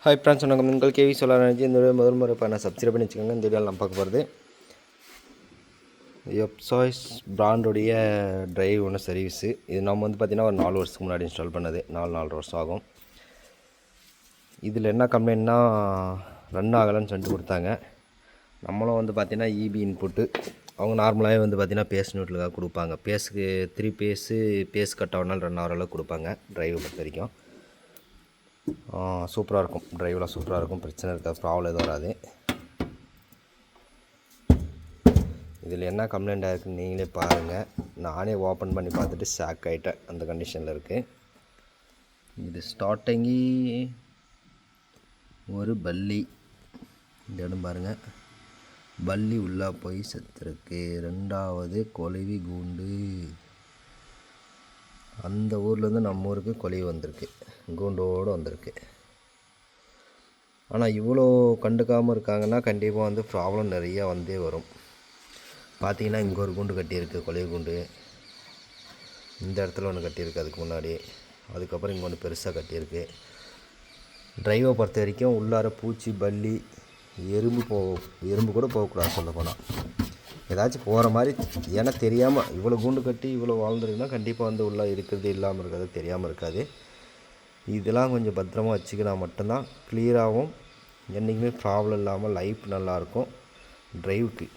Hi friends, வணக்கம். உங்கள் KV solar energy. இந்த வீடியோ முதல் முறை நான் சப்ஸ்கிரைப் பண்ணி வச்சுக்கோங்க. இந்த வீடியோவில் நம்ம பார்க்க போகிறது எப்சாய்ஸ் பிராண்டுடைய டிரைவ் ஒன்று சர்வீஸு. இது நம்ம பார்த்திங்கன்னா ஒரு 4 வருஷத்துக்கு முன்னாடி இன்ஸ்டால் பண்ணது. 4 வருஷம் ஆகும். இதில் என்ன கம்ப்ளைண்ட்னா ரன் ஆகலைன்னு சொல்லிட்டு கொடுத்தாங்க. நம்மளும் பார்த்திங்கன்னா இபி இன்புட்டு அவங்க நார்மலாகவே பார்த்திங்கன்னா பேஸ் நியூட்ரலுக்காக கொடுப்பாங்க. பேஸுக்கு 3 பேஸ் கட் ஆகினாலும் ரன் ஆகிற அளவுக்கு கொடுப்பாங்க. டிரைவை பொறுத்த வரைக்கும் சூப்பராக இருக்கும். டிரைவெலாம் சூப்பராக இருக்கும். பிரச்சனை இருக்காது, ப்ராப்ளம் எதுவும் வராது. இதில் என்ன கம்ப்ளைண்ட் ஆகிருக்குன்னு நீங்களே பாருங்கள். நானே ஓப்பன் பண்ணி பார்த்துட்டு ஷாக் ஆகிட்டேன். அந்த கண்டிஷனில் இருக்குது. இது ஸ்டார்டிங்கி ஒரு பல்லி, இந்த இடம் பாருங்கள், பல்லி உள்ளே போய் செத்துருக்கு. 2வது கொலவி கூண்டு. அந்த ஊர்லேருந்து நம்ம ஊருக்கு கொலவி வந்திருக்கு, கூண்டோடு வந்திருக்கு. ஆனால் இவ்வளோ கண்டுக்காமல் இருக்காங்கன்னா கண்டிப்பாக ப்ராப்ளம் நிறையா வந்தே வரும். பார்த்திங்கன்னா இங்கே ஒரு கூண்டு கட்டியிருக்கு, கொலவி கூண்டு. இந்த இடத்துல ஒன்று கட்டியிருக்கு அதுக்கு முன்னாடி. அதுக்கப்புறம் இங்கே ஒன்று பெருசாக கட்டியிருக்கு. டிரைவை பொறுத்த வரைக்கும் உள்ளார பூச்சி, பல்லி, எறும்பு கூட போகக்கூடாது சொல்ல போனால். ஏதாச்சும் போகிற மாதிரி, ஏன்னா தெரியாமல் இவ்வளோ கூண்டு கட்டி இவ்வளோ வாழ்ந்துருக்குன்னா கண்டிப்பாக உள்ளே இருக்கிறது இல்லாமல் இருக்காது, தெரியாமல் இருக்காது. இதெல்லாம் கொஞ்சம் பத்திரமா வச்சுக்கினா மட்டும்தான் கிளியராகவும் என்றைக்குமே ப்ராப்ளம் இல்லாமல் லைஃப் நல்லாயிருக்கும் டிரைவுக்கு.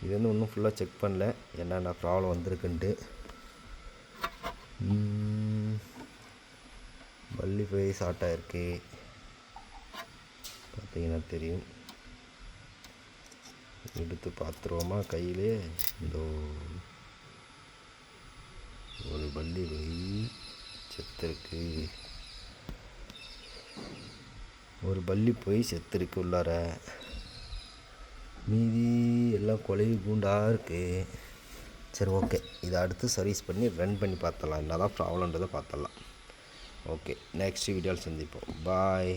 இது இன்னும் ஃபுல்லாக செக் பண்ணல என்னென்ன ப்ராப்ளம் வந்திருக்குன்ட்டு. பல்லி போய் ஷார்ட் ஆகிருக்கு, பார்த்தீங்கன்னா தெரியும். எடுத்து பார்த்துருவோமா கையிலே. இந்த ஒரு பல்லி போய் செத்துருக்கு, ஒரு பல்லி போய் செத்துருக்கு உள்ளார. மீதி எல்லாம் கொலவி கூண்டாக இருக்குது. சரி, ஓகே. இதை அடுத்து சர்வீஸ் பண்ணி ரன் பண்ணி பார்த்தலாம், என்ன தான் ப்ராப்ளம்ன்றதை பார்த்தலாம். ஓகே, நெக்ஸ்ட் வீடியோவில் சந்திப்போம். பாய்.